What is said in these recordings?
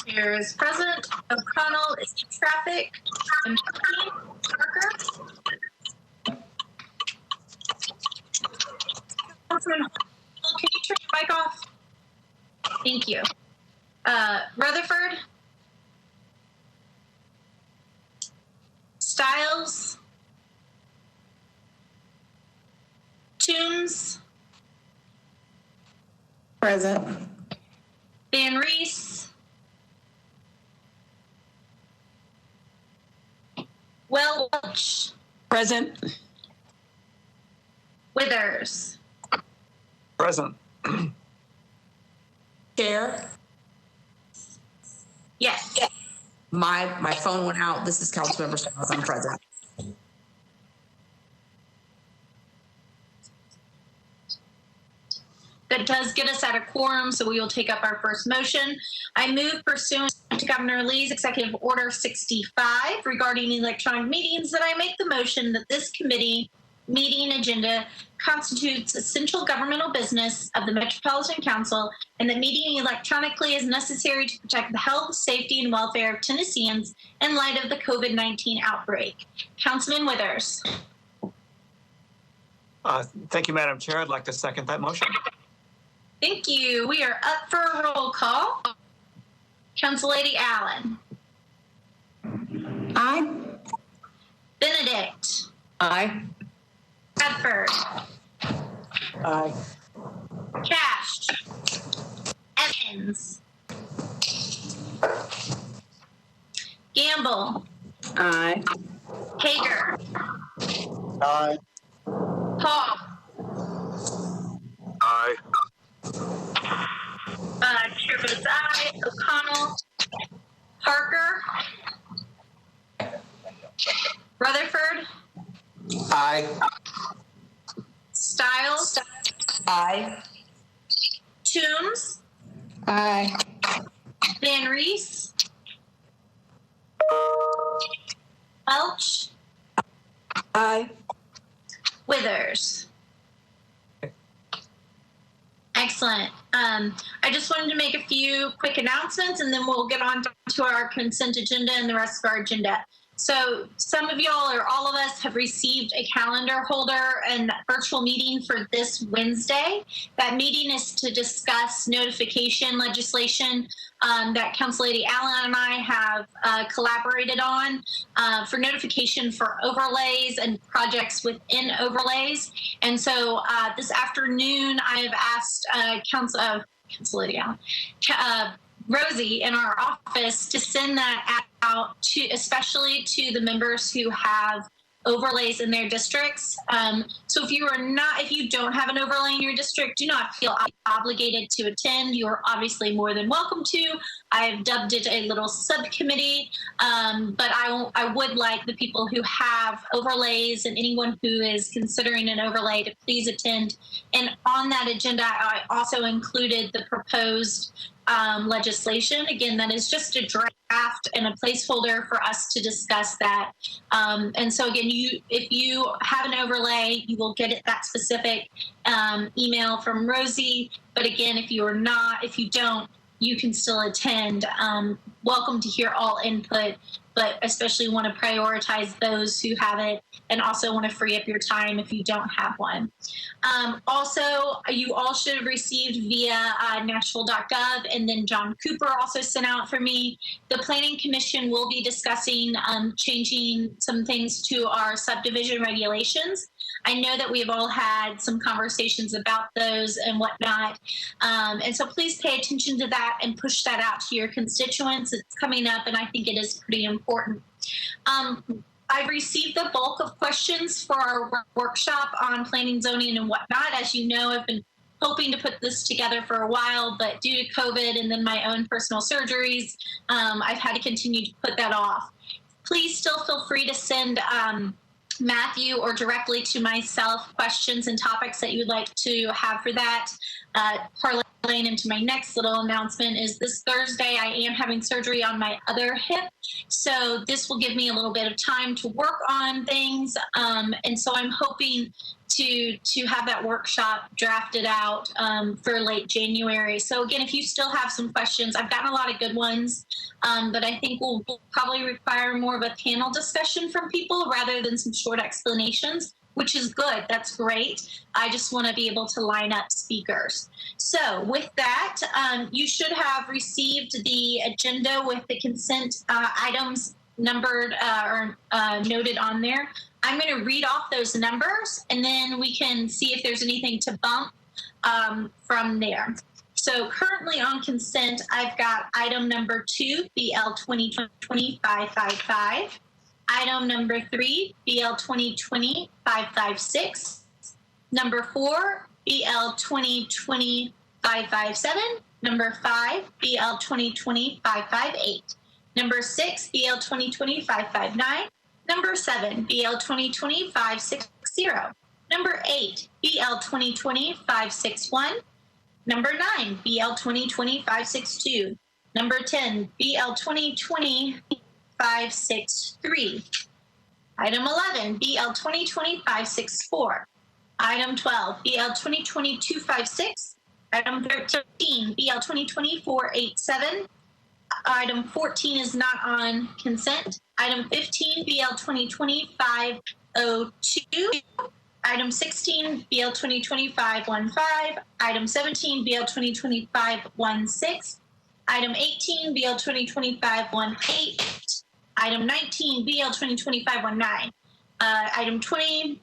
Chair is present. O'Connell is in traffic. And Parker. Councilman, can you turn your mic off? Thank you. Rutherford. Stiles. Toombs. Present. Van Reese. Welch. Present. Withers. Present. Chair. Yes. My phone went out. This is Councilmember Stiles. I'm present. That does get us at a quorum, so we will take up our first motion. I move pursuant to Governor Lee's Executive Order 65 regarding electronic meetings that I make the motion that this committee meeting agenda constitutes essential governmental business of the Metropolitan Council and that meeting electronically is necessary to protect the health, safety, and welfare of Tennesseans in light of the COVID-19 outbreak. Councilman Withers. Thank you, Madam Chair. I'd like to second that motion. Thank you. We are up for a roll call. Council Lady Allen. Aye. Benedict. Aye. Bradford. Aye. Cash. Evans. Gamble. Aye. Hager. Aye. Paul. Aye. Chair votes aye. O'Connell. Parker. Rutherford. Aye. Stiles. Aye. Toombs. Aye. Van Reese. Welch. Aye. Withers. Excellent. I just wanted to make a few quick announcements and then we'll get on to our consent agenda and the rest of our agenda. So some of y'all or all of us have received a calendar holder and virtual meeting for this Wednesday. That meeting is to discuss notification legislation that Council Lady Allen and I have collaborated on for notification for overlays and projects within overlays. And so this afternoon, I have asked Council Lady Allen, Rosie in our office to send that out to, especially to the members who have overlays in their districts. So if you don't have an overlay in your district, do not feel obligated to attend. You are obviously more than welcome to. I've dubbed it a little subcommittee, but I would like the people who have overlays and anyone who is considering an overlay to please attend. And on that agenda, I also included the proposed legislation. Again, that is just a draft and a placeholder for us to discuss that. And so again, if you have an overlay, you will get that specific email from Rosie. But again, if you don't, you can still attend. Welcome to hear all input, but especially want to prioritize those who have it and also want to free up your time if you don't have one. Also, you all should have received via Nashville.gov, and then John Cooper also sent out for me. The Planning Commission will be discussing changing some things to our subdivision regulations. I know that we've all had some conversations about those and whatnot. And so please pay attention to that and push that out to your constituents. It's coming up, and I think it is pretty important. I've received the bulk of questions for our workshop on planning, zoning, and whatnot. As you know, I've been hoping to put this together for a while, but due to COVID and then my own personal surgeries, I've had to continue to put that off. Please still feel free to send Matthew or directly to myself questions and topics that you would like to have for that. Parlaying into my next little announcement is this Thursday I am having surgery on my other hip, so this will give me a little bit of time to work on things, and so I'm hoping to have that workshop drafted out for late January. So again, if you still have some questions, I've gotten a lot of good ones, but I think we'll probably require more of a panel discussion from people rather than some short explanations, which is good. That's great. I just want to be able to line up speakers. So with that, you should have received the agenda with the consent items numbered or noted on there. I'm going to read off those numbers, and then we can see if there's anything to bump from there. So currently on consent, I've got item number 2, BL 2020-555. Item number 3, BL 2020-556. Number 4, BL 2020-557. Number 5, BL 2020-558. Number 6, BL 2020-559. Number 7, BL 2020-560. Number 8, BL 2020-561. Number 9, BL 2020-562. Number 10, BL 2020-563. Item 11, BL 2020-564. Item 12, BL 2020-256. Item 13, BL 2020-487. Item 14 is not on consent. Item 15, BL 2020-502. Item 16, BL 2020-515. Item 17, BL 2020-516. Item 18, BL 2020-518. Item 19, BL 2020-519. Item 20,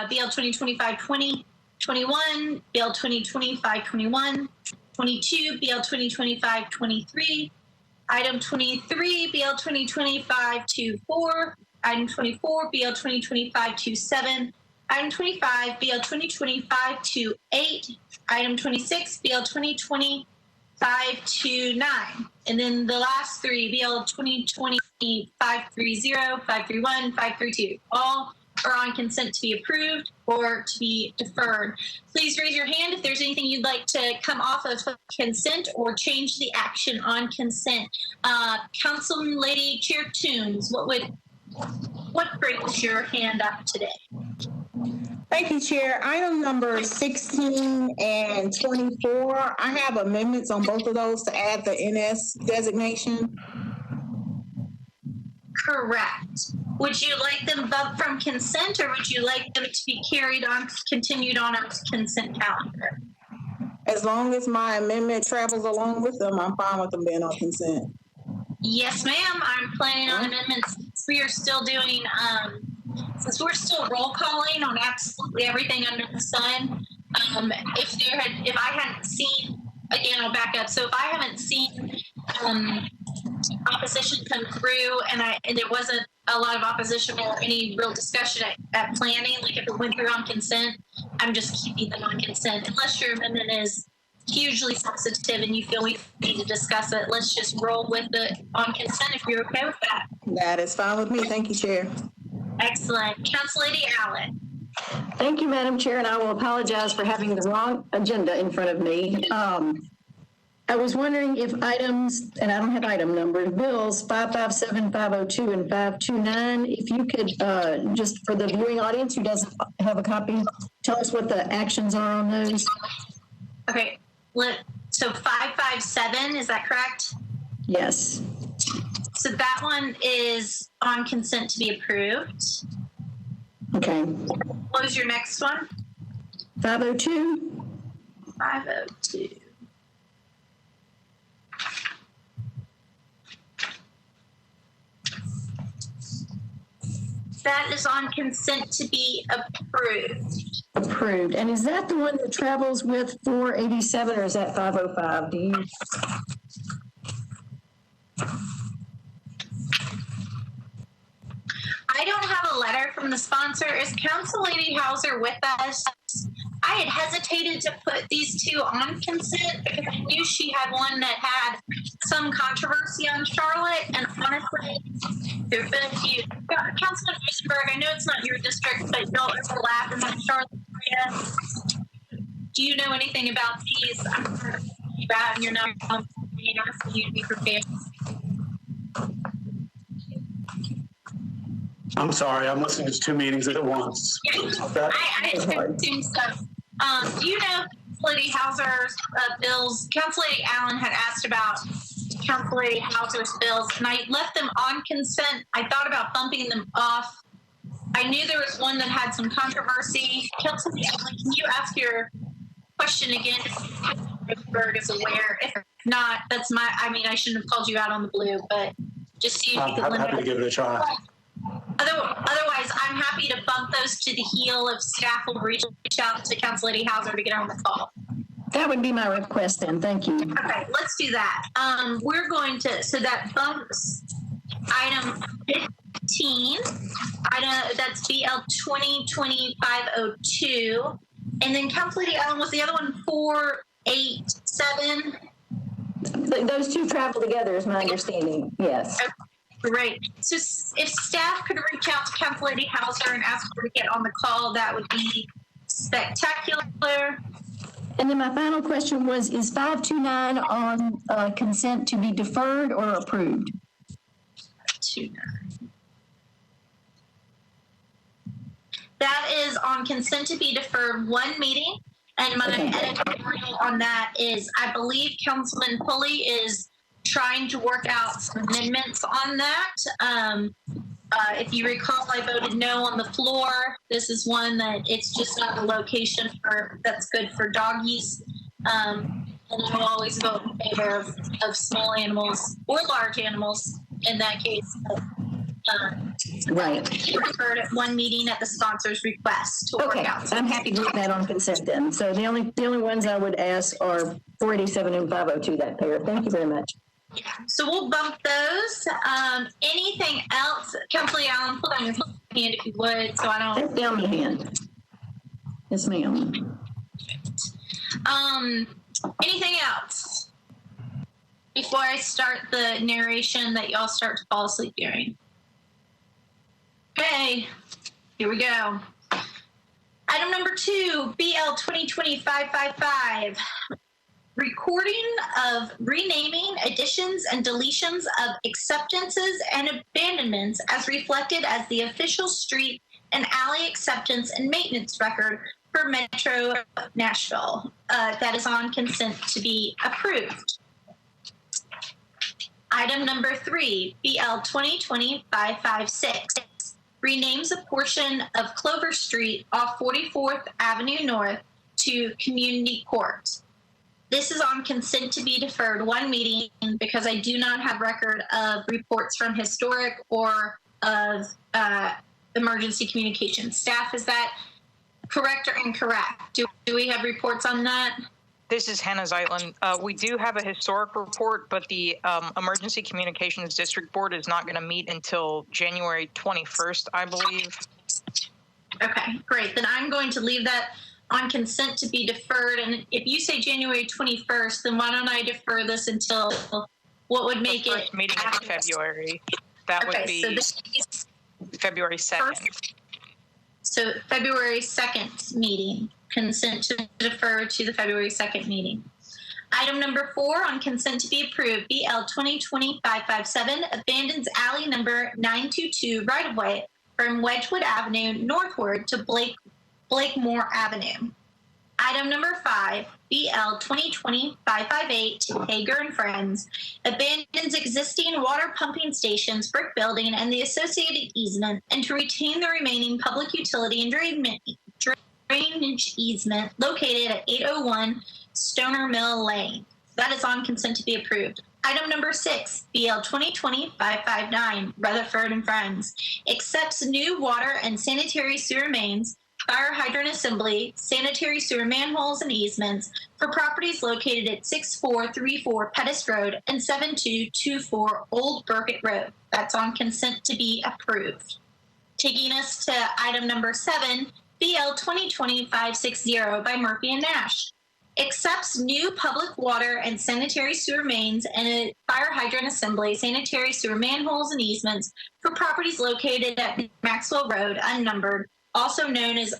BL 2020-520. 21, BL 2020-521. 22, BL 2020-523. Item 23, BL 2020-524. Item 24, BL 2020-527. Item 25, BL 2020-528. Item 26, BL 2020-529. And then the last three, BL 2020-530, 531, 532. All are on consent to be approved or to be deferred. Please raise your hand if there's anything you'd like to come off of consent or change the action on consent. Councilman Lady Chair Tunes, what brings your hand up today? Thank you, Chair. Item number 16 and 24, I have amendments on both of those to add the NS designation. Correct. Would you like them bumped from consent, or would you like them to be continued on our consent calendar? As long as my amendment travels along with them, I'm fine with them being on consent. Yes, ma'am. I'm planning on amendments. We are still doing, since we're still roll calling on absolutely everything under the sun. If I hadn't seen, again, I'll back up. So if I haven't seen opposition come through and there wasn't a lot of opposition or any real discussion at planning, like if it went through on consent, I'm just keeping them on consent. Unless your amendment is hugely sensitive and you feel we need to discuss it, let's just roll with it on consent if you're okay with that. That is fine with me. Thank you, Chair. Excellent. Council Lady Allen. Thank you, Madam Chair, and I will apologize for having the wrong agenda in front of me. I was wondering if items, and I don't have item numbers, bills 557, 502, and 529, if you could, just for the viewing audience who doesn't have a copy, tell us what the actions are on those. Okay. So 557, is that correct? Yes. So that one is on consent to be approved. Okay. What was your next one? 502. 502. That is on consent to be approved. Approved. And is that the one that travels with 487 or is that 505? Do you? I don't have a letter from the sponsor. Is Council Lady Hauser with us? I had hesitated to put these two on consent because I knew she had one that had some controversy on Charlotte. And honestly, there have been a few. Councilman Duesenberg, I know it's not your district, but y'all overlap in that Charlotte area. Do you know anything about these? I'm sure about and you're not asking you to be prepared. I'm sorry, I'm listening to 2 meetings at once. I assume so. Do you know Lady Hauser's bills? Council Lady Allen had asked about Council Lady Hauser's bills, and I left them on consent. I thought about bumping them off. I knew there was one that had some controversy. Council Lady Allen, can you ask your question again? Pittsburgh is aware. If not, that's my. I mean, I shouldn't have called you out on the blue, but just see if you can I'm limit happy to give it a try. Otherwise, I'm happy to bump those to the heel if staff will reach out to Council Lady Hauser to get her on the call. That would be my request then. Thank you. Okay, let's do that. We're going to, so that bumps item 15, that's BL 2020-502. And then Council Lady Allen, was the other one 487? Those two travel together is my understanding, yes. Okay. Great. So if staff could reach out to Council Lady Hauser and ask her to get on the call, that would be spectacular. And then my final question was, is 529 on consent to be deferred or approved? 529. That is on consent to be deferred 1 meeting. And my editorial on that is, I believe Councilman Pulley is trying to work out some amendments on that. If you recall, I voted no on the floor. This is one that it's just not the location that's good for doggies. And I will always vote in favor of small animals or large animals in that case. Right. Referred at 1 meeting at the sponsor's request to work out. I'm happy to leave that on consent then. So the only ones I would ask are 487 and 502, that pair. Thank you very much. Yeah. So we'll bump those. Anything else? Councilor Allen, put on your hand if you would, so I don't. Take down my hand. Yes, ma'am. Anything else before I start the narration that y'all start to fall asleep during? Okay, here we go. Item number 2, BL 2020-555. Recording of renaming, additions, and deletions of acceptances and abandonments as reflected as the official street and alley acceptance and maintenance record for Metro Nashville. That is on consent to be approved. Item number 3, BL 2020-556. Renames a portion of Clover Street off 44th Avenue North to Community Court. This is on consent to be deferred 1 meeting because I do not have record of reports from historic or of emergency communications. Staff, is that correct or incorrect? Do we have reports on that? This is Hannah Zeitlin. We do have a historic report, but the Emergency Communications District Board is not going to meet until January 21st, I believe. Okay, great. Then I'm going to leave that on consent to be deferred. And if you say January 21st, then why don't I defer this until what would make the first it meeting in February? That would be so this is February 2nd. So February 2nd meeting, consent to defer to the February 2nd meeting. Item number 4 on consent to be approved, BL 2020-557 abandons alley number 922 right-of-way from Wedgwood Avenue northward to Blakemore Avenue. Item number 5, BL 2020-558 Hager and Friends abandons existing water pumping stations, brick building, and the associated easement, and to retain the remaining public utility and drainage easement located at 801 Stoner Mill Lane. That is on consent to be approved. Item number 6, BL 2020-559 Rutherford and Friends accepts new water and sanitary sewer mains, fire hydrant assembly, sanitary sewer manholes and easements for properties located at 6434 Pettis Road and 7224 Old Burkett Road. That's on consent to be approved. Taking us to item number 7, BL 2020-560 by Murphy and Nash. Accepts new public water and sanitary sewer mains and a fire hydrant assembly, sanitary sewer manholes and easements for properties located at Maxwell Road, unnumbered, also known as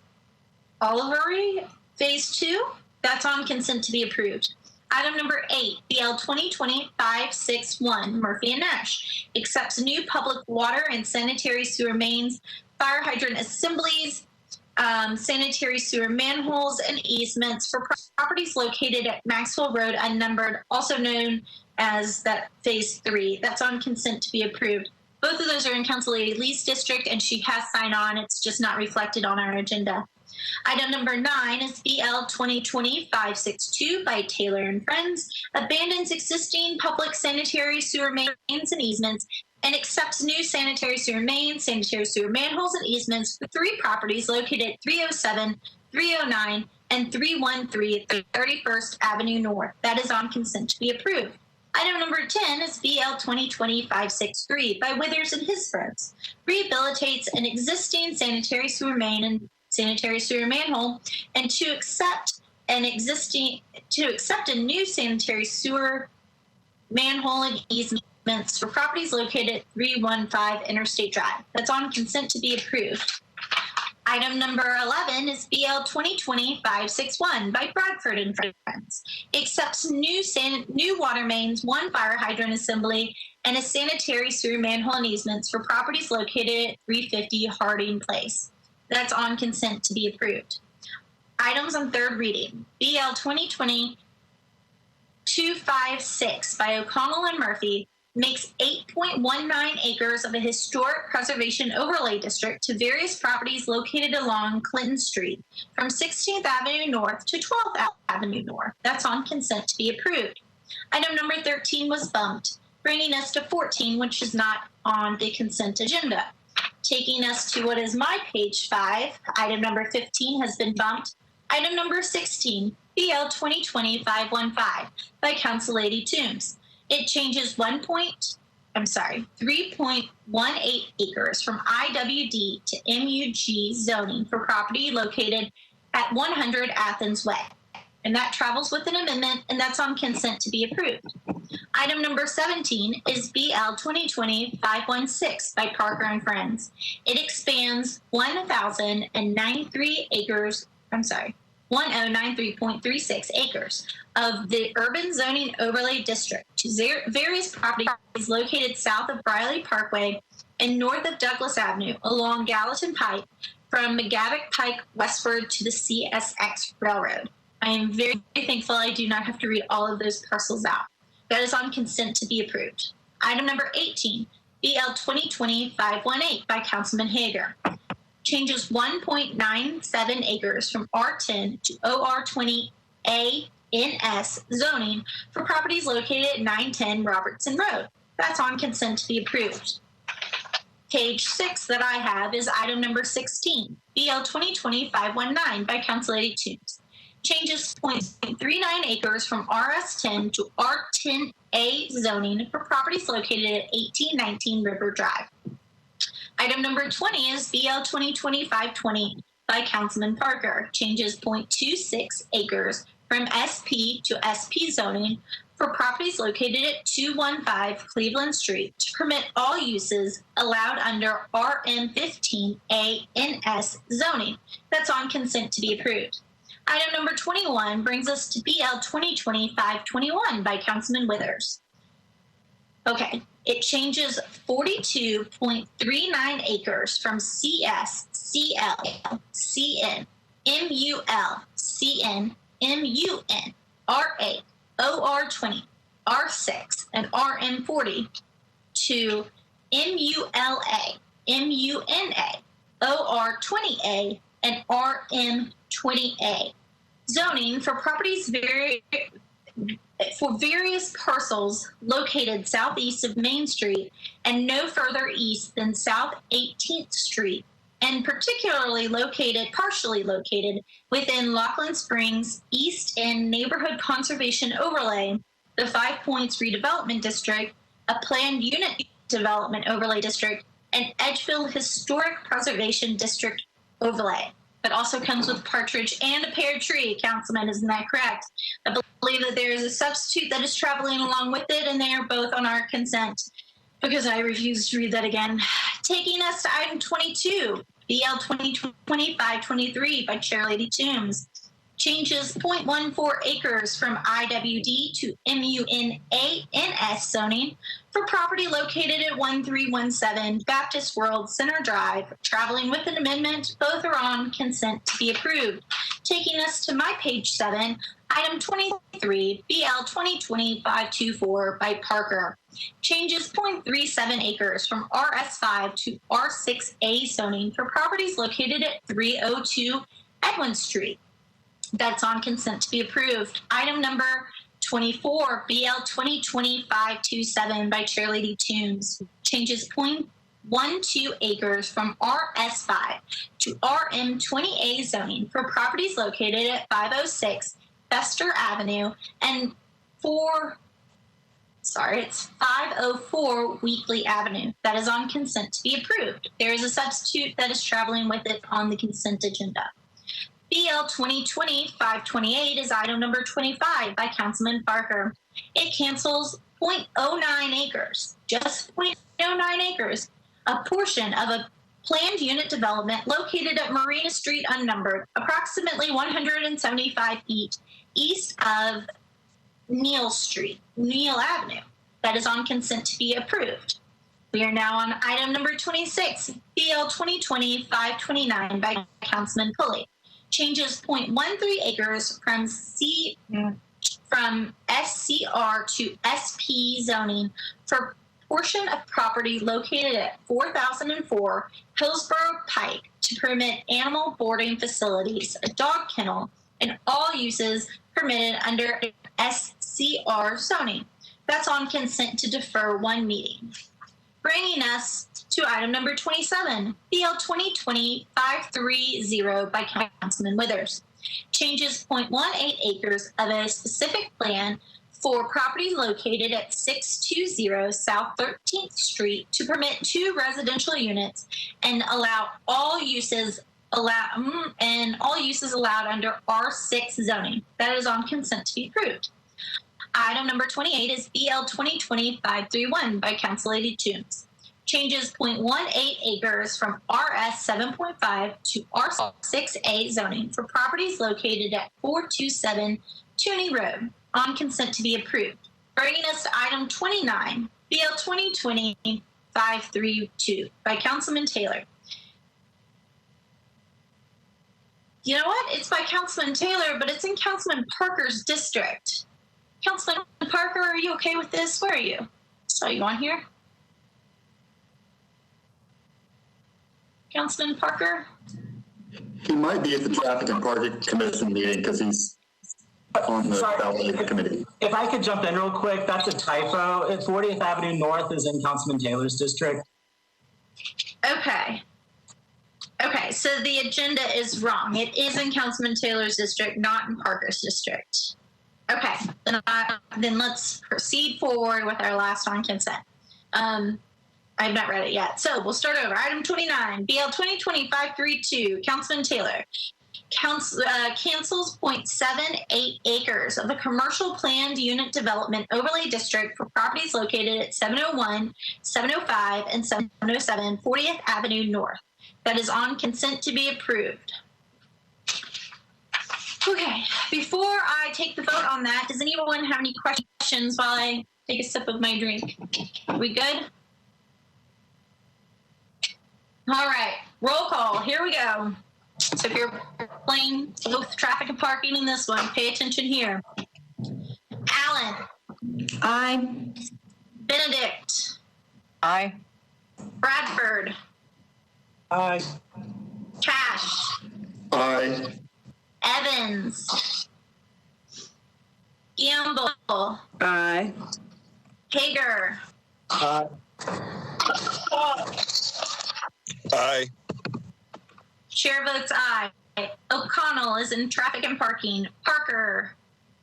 Olivery Phase 2. That's on consent to be approved. Item number 8, BL 2020-561, Murphy and Nash, accepts new public water and sanitary sewer mains, fire hydrant assemblies, sanitary sewer manholes, and easements for properties located at Maxwell Road Unnumbered, also known as that Phase 3. That's on consent to be approved. Both of those are in Council Lady Lee's district, and she has signed on. It's just not reflected on our agenda. Item number 9 is BL 2020-562 by Taylor and Friends, abandons existing public sanitary sewer mains and easements and accepts new sanitary sewer mains, sanitary sewer manholes, and easements for 3 properties located at 307, 309, and 313 at 31st Avenue North. That is on consent to be approved. Item number 10 is BL 2020-563 by Withers and His Friends, rehabilitates an existing sanitary sewer main and sanitary sewer manhole, and to accept a new sanitary sewer manhole and easements for properties located at 315 Interstate Drive. That's on consent to be approved. Item number 11 is BL 2020-561 by Bradford and Friends. Accepts new water mains, 1 fire hydrant assembly, and a sanitary sewer manhole and easements for properties located at 350 Harding Place. That's on consent to be approved. Items on third reading. BL 2020-256 by O'Connell and Murphy makes 8.19 acres of a historic preservation overlay district to various properties located along Clinton Street from 16th Avenue North to 12th Avenue North. That's on consent to be approved. Item number 13 was bumped, bringing us to 14, which is not on the consent agenda. Taking us to what is my page 5, item number 15 has been bumped. Item number 16, BL 2020-515 by Council Lady Toombs. It changes 3.18 acres from IWD to MUG zoning for property located at 100 Athens Way. And that travels with an amendment, and that's on consent to be approved. Item number 17 is BL 2020-516 by Parker and Friends. It expands 1093.36 acres of the urban zoning overlay district to various properties located south of Briley Parkway and north of Douglas Avenue along Gallatin Pike from McGavick Pike westward to the CSX Railroad. I am very thankful I do not have to read all of those parcels out. That is on consent to be approved. Item number 18, BL 2020-518 by Councilman Hager. Changes 1.97 acres from R10 to OR20 ANS zoning for properties located at 910 Robertson Road. That's on consent to be approved. Page 6 that I have is item number 16, BL 2020-519 by Council Lady Toombs. Changes 0.39 acres from RS10 to R10A zoning for properties located at 1819 River Drive. Item number 20 is BL 2020-520 by Councilman Parker. Changes 0.26 acres from SP to SP zoning for properties located at 215 Cleveland Street to permit all uses allowed under RM15ANS zoning. That's on consent to be approved. Item number 21 brings us to BL 2020-521 by Councilman Withers. Okay, it changes 42.39 acres from CS, CL, CN, MUL, CN, MUN, R8, OR20, R6, and RM40 to MULA, MUNA, OR20A, and RM20A. Zoning for properties for various parcels located southeast of Main Street and no further east than South 18th Street, and particularly partially located within Laughlin Springs East End Neighborhood Conservation Overlay, the 5 Points Redevelopment District, a planned unit development overlay district, and Edgefield Historic Preservation District overlay. But also comes with partridge and a pear tree, Councilman, isn't that correct? I believe that there is a substitute that is traveling along with it, and they are both on our consent because I refuse to read that again. Taking us to item 22, BL 2020-523 by Chair Lady Toombs. Changes 0.14 acres from IWD to MUNANS zoning for property located at 1317 Baptist World Center Drive. Traveling with an amendment, both are on consent to be approved. Taking us to my page 7, item 23, BL 2020-524 by Parker. Changes 0.37 acres from RS5 to R6A zoning for properties located at 302 Edwin Street. That's on consent to be approved. Item number 24, BL 2020-527 by Chairlady Toombs. Changes 0.12 acres from RS5 to RM20A zoning for properties located at 506 Fester Avenue and 504 Weekly Avenue. That is on consent to be approved. There is a substitute that is traveling with it on the consent agenda. BL 2020-528 is item number 25 by Councilman Parker. It cancels 0.09 acres, just 0.09 acres, a portion of a planned unit development located at Marina Street Unnumbered, approximately 175 feet east of Neal Avenue. That is on consent to be approved. We are now on item number 26, BL 2020-529 by Councilman Pulley. Changes 0.13 acres from SCR to SP zoning for portion of property located at 4004 Hillsborough Pike to permit animal boarding facilities, a dog kennel, and all uses permitted under SCR zoning. That's on consent to defer one meeting. Bringing us to item number 27, BL 2020-530 by Councilman Withers. Changes 0.18 acres of a specific plan for property located at 620 South 13th Street to permit 2 residential units and allow all uses allowed under R6 zoning. That is on consent to be approved. Item number 28 is BL 2020-531 by Councillady Toombs. Changes 0.18 acres from RS 7.5 to R6A zoning for properties located at 427 Tooney Road, on consent to be approved. Bringing us to item 29, BL 2020-532 by Councilman Taylor. You know what? It's by Councilman Taylor, but it's in Councilman Parker's district. Councilman Parker, are you okay with this? Where are you? Saw you on here. Councilman Parker? He might be at the Traffic and Parking Commission meeting because he's on the ballot committee. If I could jump in real quick, that's a typo. 40th Avenue North is in Councilman Taylor's district. Okay. Okay, so the agenda is wrong. It is in Councilman Taylor's district, not in Parker's district. Okay, then let's proceed forward with our last on consent. I've not read it yet. So we'll start over. Item 29, BL 2020-532, Councilman Taylor. Cancels 0.78 acres of a commercial planned unit development overlay district for properties located at 701, 705, and 707 40th Avenue North. That is on consent to be approved. Okay, before I take the vote on that, does anyone have any questions while I take a sip of my drink? Are we good? All right, roll call. Here we go. So if you're playing both traffic and parking in this one, pay attention here. Allen. Aye. Benedict. Aye. Bradford. Aye. Cash. Aye. Evans. Gamble. Aye. Hager. Aye. Aye. Chair votes aye. O'Connell is in traffic and parking. Parker.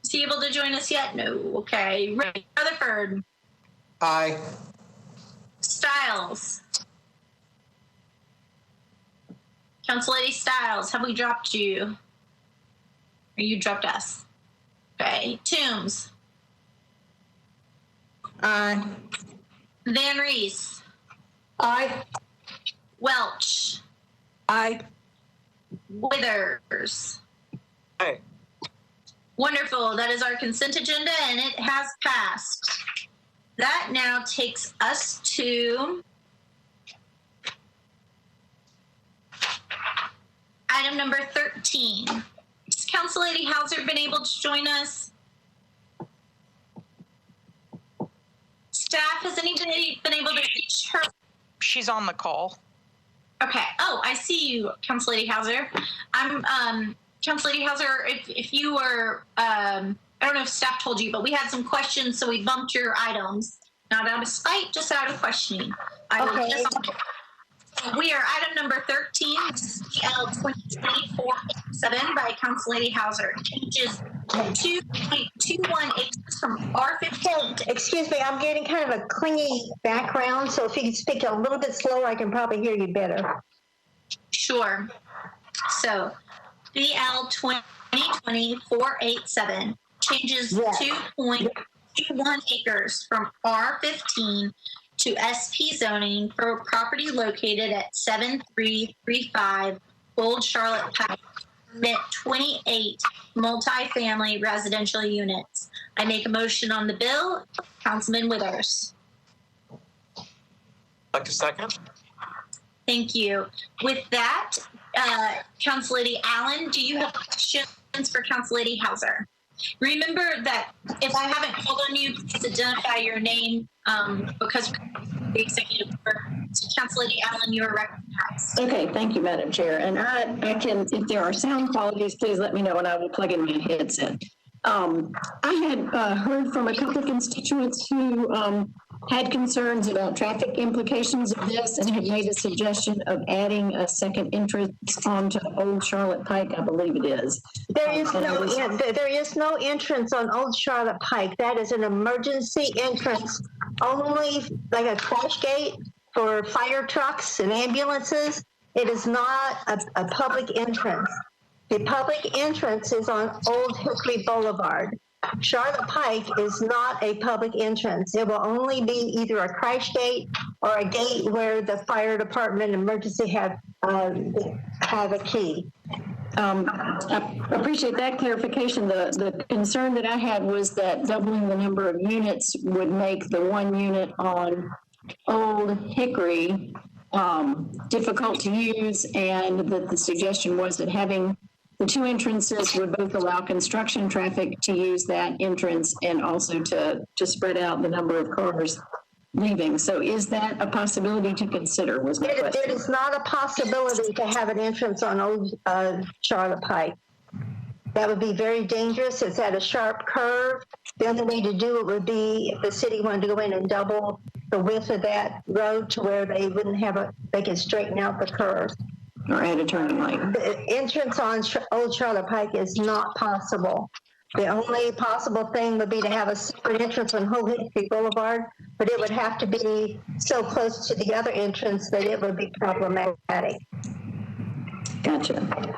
Is he able to join us yet? No. Okay. Rutherford. Aye. Stiles. Councillady Stiles, have we dropped you? Or you dropped us? Okay. Toombs. Aye. Van Rees. Aye. Welch. Aye. Withers. Aye. Wonderful. That is our consent agenda, and it has passed. That now takes us to item number 13. Has Council Lady Hauser been able to join us? Staff, has anybody been able to reach her? She's on the call. Okay. Oh, I see you, Council Lady Hauser. Council Lady Hauser, if you were, I don't know if staff told you, but we had some questions, so we bumped your items. Not out of spite, just out of questioning. Okay. We are item number 13, L 2024-7 by Council Lady Hauser. Changes 2.21 acres from R15. Excuse me, I'm getting kind of a clingy background, so if you could speak a little bit slower, I can probably hear you better. Sure. So, BL 2020-487 changes 2.21 acres from R15 to SP zoning for property located at 7335 Old Charlotte Pike, permit 28 multifamily residential units. I make a motion on the bill. Councilman Withers. Like a second? Thank you. With that, Council Lady Allen, do you have questions for Council Lady Hauser? Remember that if I haven't called on you, please identify your name because the executive order. So Council Lady Allen, you are recognized. Okay, thank you, Madam Chair. And I can, if there are sound qualities, please let me know and I will plug in my headset. I had heard from a couple of constituents who had concerns about traffic implications of this and had made a suggestion of adding a second entrance onto Old Charlotte Pike, I believe it is. There is no entrance on Old Charlotte Pike. That is an emergency entrance, only like a crash gate for fire trucks and ambulances. It is not a public entrance. The public entrance is on Old Hickory Boulevard. Charlotte Pike is not a public entrance. It will only be either a crash gate or a gate where the fire department emergency have a key. I appreciate that clarification. The concern that I had was that doubling the number of units would make the one unit on Old Hickory difficult to use, and that the suggestion was that having the two entrances would both allow construction traffic to use that entrance and also to spread out the number of cars leaving. So is that a possibility to consider, was my question. It is not a possibility to have an entrance on Old Charlotte Pike. That would be very dangerous. It's at a sharp curve. The only way to do it would be if the city wanted to go in and double the width of that road to where they wouldn't have they could straighten out the curve. Or add a turning lane. The entrance on Old Charlotte Pike is not possible. The only possible thing would be to have a separate entrance on Old Hickory Boulevard, but it would have to be so close to the other entrance that it would be problematic. Gotcha.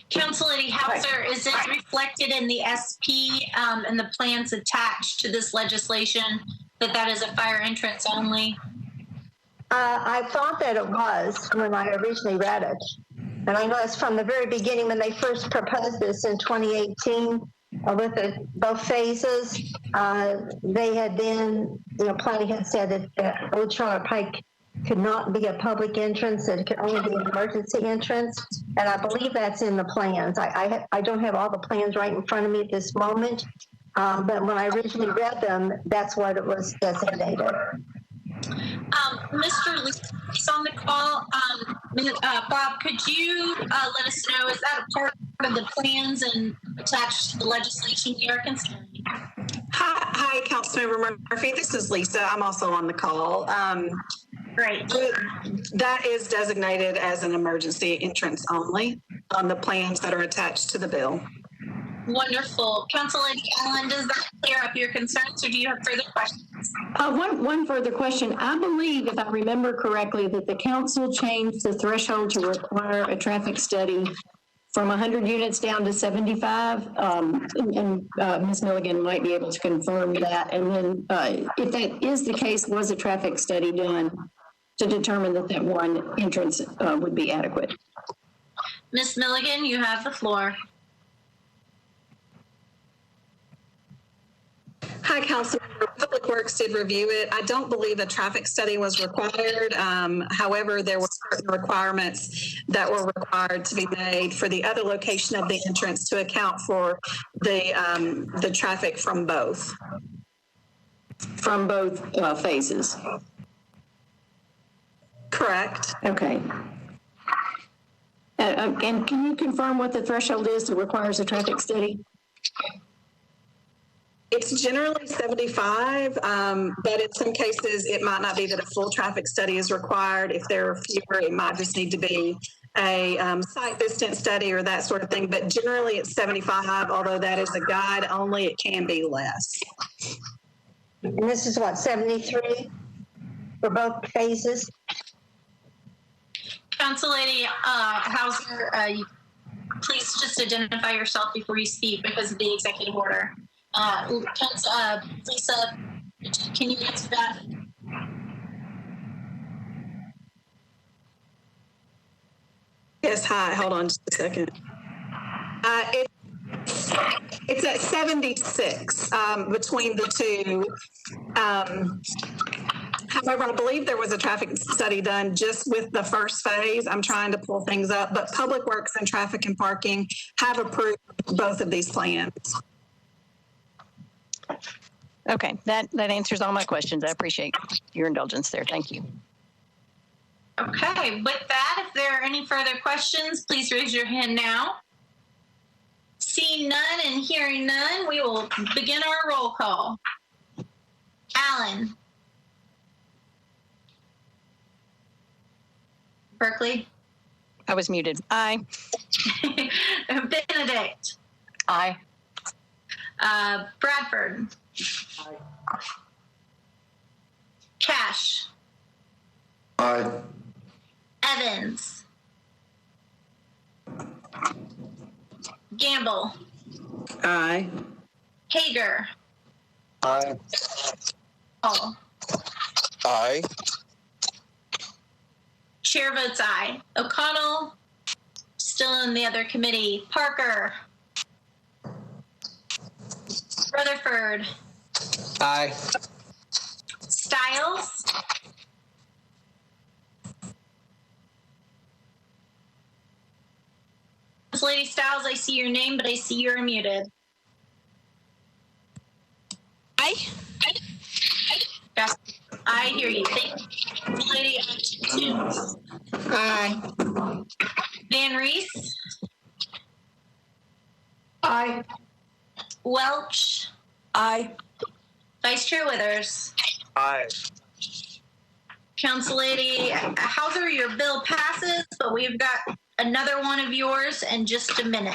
Council Lady Hauser, is it reflected in the SP and the plans attached to this legislation that is a fire entrance only? I thought that it was when I originally read it. And I know it's from the very beginning when they first proposed this in 2018 with both phases. They had then, planning had said that Old Charlotte Pike could not be a public entrance, that it could only be an emergency entrance. And I believe that's in the plans. I don't have all the plans right in front of me at this moment, but when I originally read them, that's what it was designated. Mr. Lee is on the call. Bob, could you let us know, is that a part of the plans and attached to the legislation you are considering? Hi, Councilmember Murphy. This is Lisa. I'm also on the call. Great. That is designated as an emergency entrance only on the plans that are attached to the bill. Wonderful. Council Lady Allen, does that clear up your concerns, or do you have further questions? One further question. I believe, if I remember correctly, that the council changed the threshold to require a traffic study from 100 units down to 75. And Ms. Milligan might be able to confirm that. And then if that is the case, was a traffic study done to determine that one entrance would be adequate? Ms. Milligan, you have the floor. Hi, Councilmember. Public Works did review it. I don't believe a traffic study was required. However, there were certain requirements that were required to be made for the other location of the entrance to account for the traffic from both. From both phases? Correct. Okay. And can you confirm what the threshold is that requires a traffic study? It's generally 75, but in some cases, it might not be that a full traffic study is required. If there are fewer, it might just need to be a site distance study or that sort of thing. But generally, it's 75, although that is a guide only. It can be less. And this is what, 73 for both phases? Council Lady Hauser, please just identify yourself before you speak because of the executive order. Lisa, can you answer that? Yes, hi, hold on just a second. It's at 76 between the two. However, I believe there was a traffic study done just with the first phase. I'm trying to pull things up, but Public Works and Traffic and Parking have approved both of these plans. Okay, that answers all my questions. I appreciate your indulgence there. Thank you. Okay, with that, if there are any further questions, please raise your hand now. Seeing none and hearing none, we will begin our roll call. Allen. Berkeley. I was muted. Aye. Benedict. Aye. Bradford. Aye. Cash. Aye. Evans. Gamble. Aye. Hager. Aye. Hall. Aye. Chair votes aye. O'Connell, still in the other committee. Parker. Rutherford. Aye. Stiles. Lady Stiles, I see your name, but I see you're muted. Aye. Yes, I hear you. Thank you. Lady Aye. Van Reese. Aye. Welch. Aye. Vice Chair Withers. Aye. Council Lady Hauser, your bill passes, but we've got another one of yours in just a minute.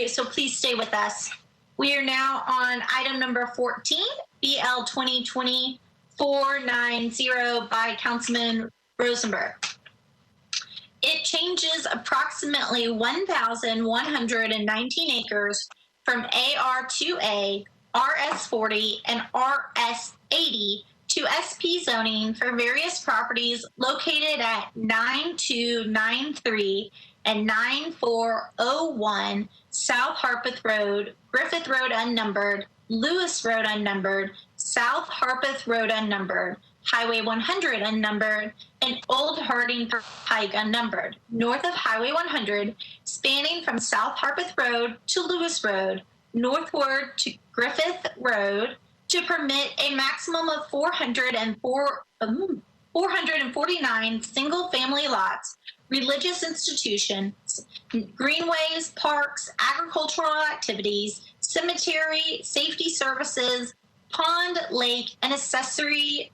So please stay with us. We are now on item number 14, BL 2020-490 by Councilman Rosenberg. It changes approximately 1,119 acres from AR2A, RS40, and RS80 to SP zoning for various properties located at 9293 and 9401 South Harpeth Road, Griffith Road unnumbered, Lewis Road unnumbered, South Harpeth Road unnumbered, Highway 100 unnumbered, and Old Harding Pike unnumbered, north of Highway 100, spanning from South Harpeth Road to Lewis Road, northward to Griffith Road, to permit a maximum of 449 single-family lots, religious institutions, greenways, parks, agricultural activities, cemetery, safety services, pond, lake, and associated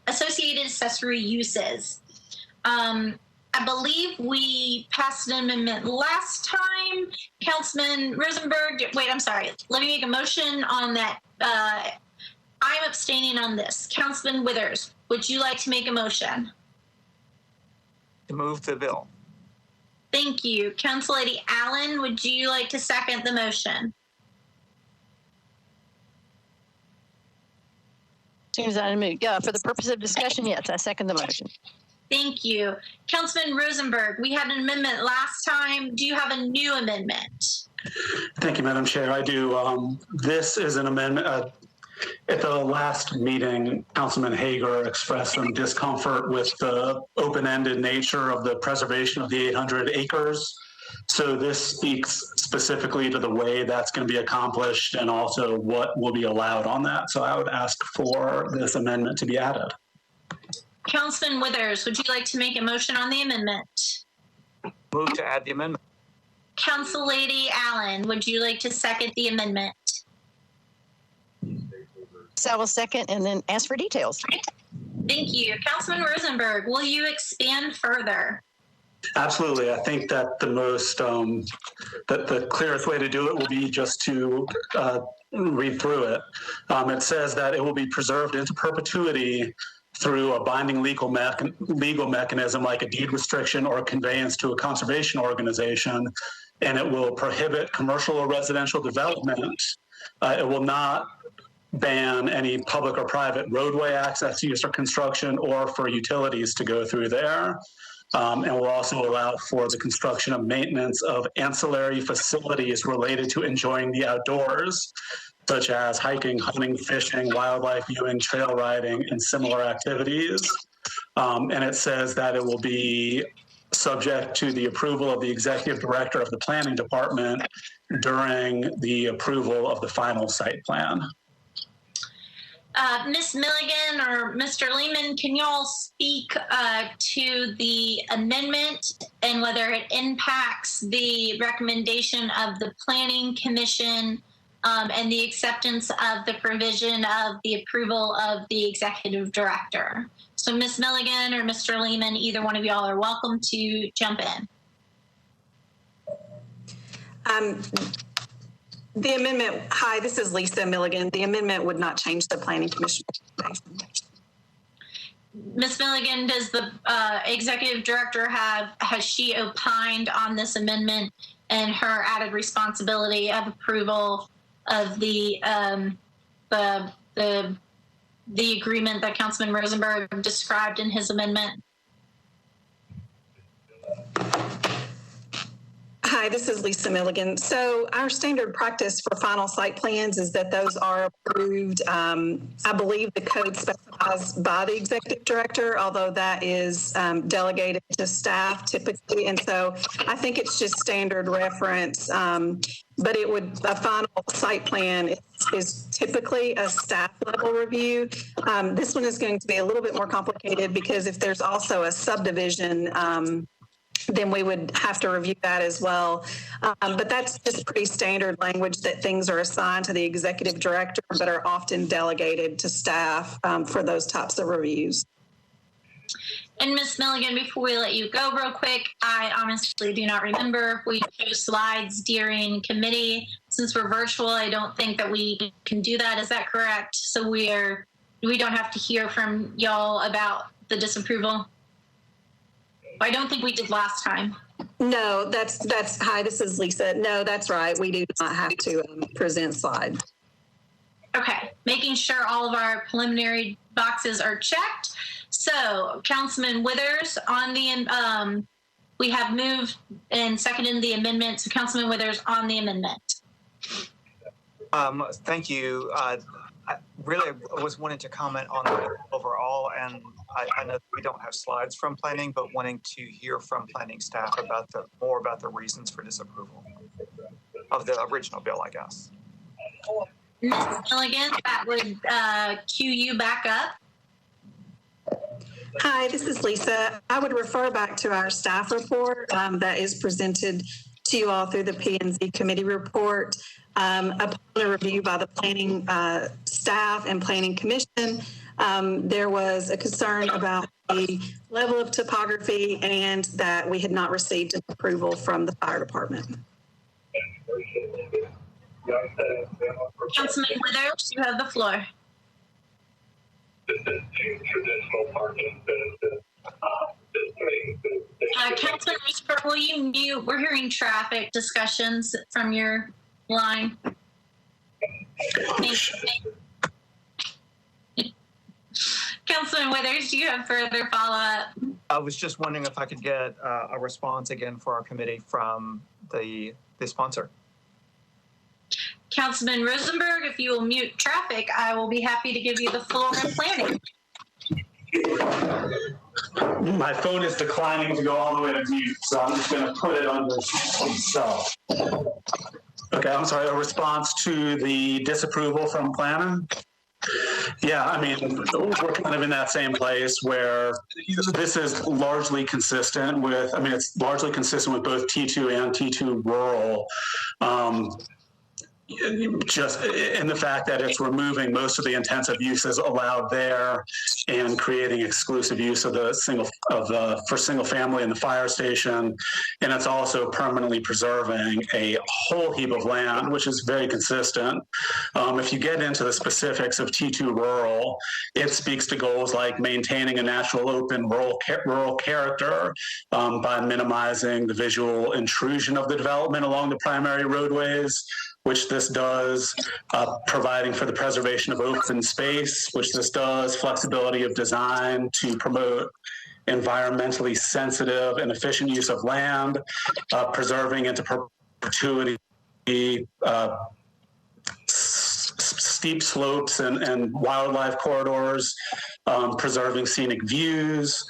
accessory uses. I believe we passed an amendment last time. Councilman Rosenberg, wait, I'm sorry. Let me make a motion on that. I'm abstaining on this. Councilman Withers, would you like to make a motion? To move the bill. Thank you. Council Lady Allen, would you like to second the motion? As soon as I move, for the purpose of discussion, yes, I second the motion. Thank you. Councilman Rosenberg, we had an amendment last time. Do you have a new amendment? Thank you, Madam Chair. I do. This is an amendment, At the last meeting, Councilman Hager expressed some discomfort with the open-ended nature of the preservation of the 800 acres. So this speaks specifically to the way that's going to be accomplished and also what will be allowed on that. So I would ask for this amendment to be added. Councilman Withers, would you like to make a motion on the amendment? Move to add the amendment. Council Lady Allen, would you like to second the amendment? So I will second and then ask for details. Thank you. Councilman Rosenberg, will you expand further? Absolutely. I think that the most, that the clearest way to do it will be just to read through it. It says that it will be preserved into perpetuity through a binding legal mechanism like a deed restriction or a conveyance to a conservation organization, and it will prohibit commercial or residential development. It will not ban any public or private roadway access, use, or construction, or for utilities to go through there. And will also allow for the construction of maintenance of ancillary facilities related to enjoying the outdoors, such as hiking, hunting, fishing, wildlife viewing, trail riding, and similar activities. And it says that it will be subject to the approval of the executive director of the planning department during the approval of the final site plan. Ms. Milligan or Mr. Lehman, can y'all speak to the amendment and whether it impacts the recommendation of the Planning Commission and the acceptance of the provision of the approval of the executive director? So Ms. Milligan or Mr. Lehman, either one of y'all are welcome to jump in. The amendment, hi, this is Lisa Milligan. The amendment would not change the Planning Commission. Ms. Milligan, does the executive director has she opined on this amendment and her added responsibility of approval of the agreement that Councilman Rosenberg described in his amendment? Hi, this is Lisa Milligan. So our standard practice for final site plans is that those are approved. I believe the code specifies by the executive director, although that is delegated to staff typically. And so I think it's just standard reference, but a final site plan is typically a staff level review. This one is going to be a little bit more complicated because if there's also a subdivision, then we would have to review that as well. But that's just pretty standard language that things are assigned to the executive director, but are often delegated to staff for those types of reviews. And Ms. Milligan, before we let you go real quick, I honestly do not remember if we chose slides during committee. Since we're virtual, I don't think that we can do that. Is that correct? So we don't have to hear from y'all about the disapproval? I don't think we did last time. No, that's hi, this is Lisa. No, that's right. We do not have to present slides. Okay, making sure all of our preliminary boxes are checked. So Councilman Withers on the, we have moved and seconded the amendment. So Councilman Withers on the amendment. Thank you. I was wanting to comment on the overall, and I know that we don't have slides from planning, but wanting to hear from planning staff about more about the reasons for disapproval of the original bill, I guess. Ms. Milligan, that would cue you back up. Hi, this is Lisa. I would refer back to our staff report that is presented to you all through the P&Z committee report. Upon a review by the planning staff and planning commission, there was a concern about the level of topography and that we had not received an approval from the fire department. Councilman Withers, you have the floor. Councilman Rosenberg, will you mute? We're hearing traffic discussions from your line. Councilman Withers, do you have further follow-up? I was just wondering if I could get a response again for our committee from the sponsor. Councilman Rosenberg, if you will mute traffic, I will be happy to give you the floor in planning. My phone is declining to go all the way to mute, so I'm just going to put it under itself. Okay, I'm sorry, a response to the disapproval from planning? Yeah, I mean, we're kind of in that same place where this is largely consistent with, I mean, it's largely consistent with both T2 and T2 rural. Just in the fact that it's removing most of the intensive uses allowed there and creating exclusive use of the for single family in the fire station, and it's also permanently preserving a whole heap of land, which is very consistent. If you get into the specifics of T2 rural, it speaks to goals like maintaining a natural, open, rural character by minimizing the visual intrusion of the development along the primary roadways, which this does, providing for the preservation of open space, which this does, flexibility of design to promote environmentally sensitive and efficient use of land, preserving into perpetuity steep slopes and wildlife corridors, preserving scenic views,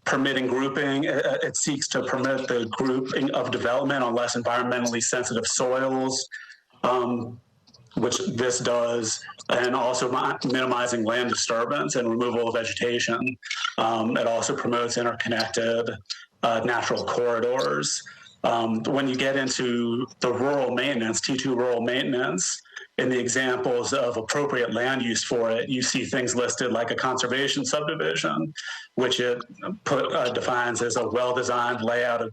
permitting grouping. It seeks to permit the grouping of development on less environmentally sensitive soils, which this does, and also minimizing land disturbance and removal of vegetation. It also promotes interconnected natural corridors. When you get into the rural maintenance, T2 rural maintenance, in the examples of appropriate land use for it, you see things listed like a conservation subdivision, which it defines as a well-designed layout of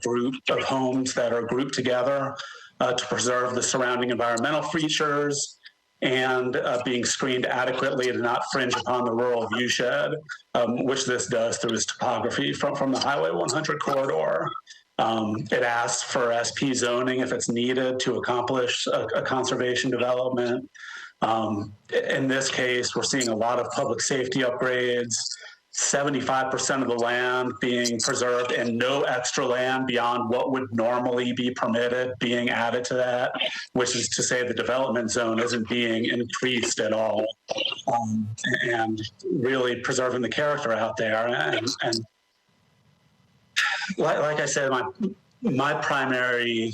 homes that are grouped together to preserve the surrounding environmental features and being screened adequately to not fringe upon the rural viewshed, which this does through its topography from the Highway 100 corridor. It asks for SP zoning if it's needed to accomplish a conservation development. In this case, we're seeing a lot of public safety upgrades, 75% of the land being preserved and no extra land beyond what would normally be permitted being added to that, which is to say the development zone isn't being increased at all, and really preserving the character out there. And like I said, my primary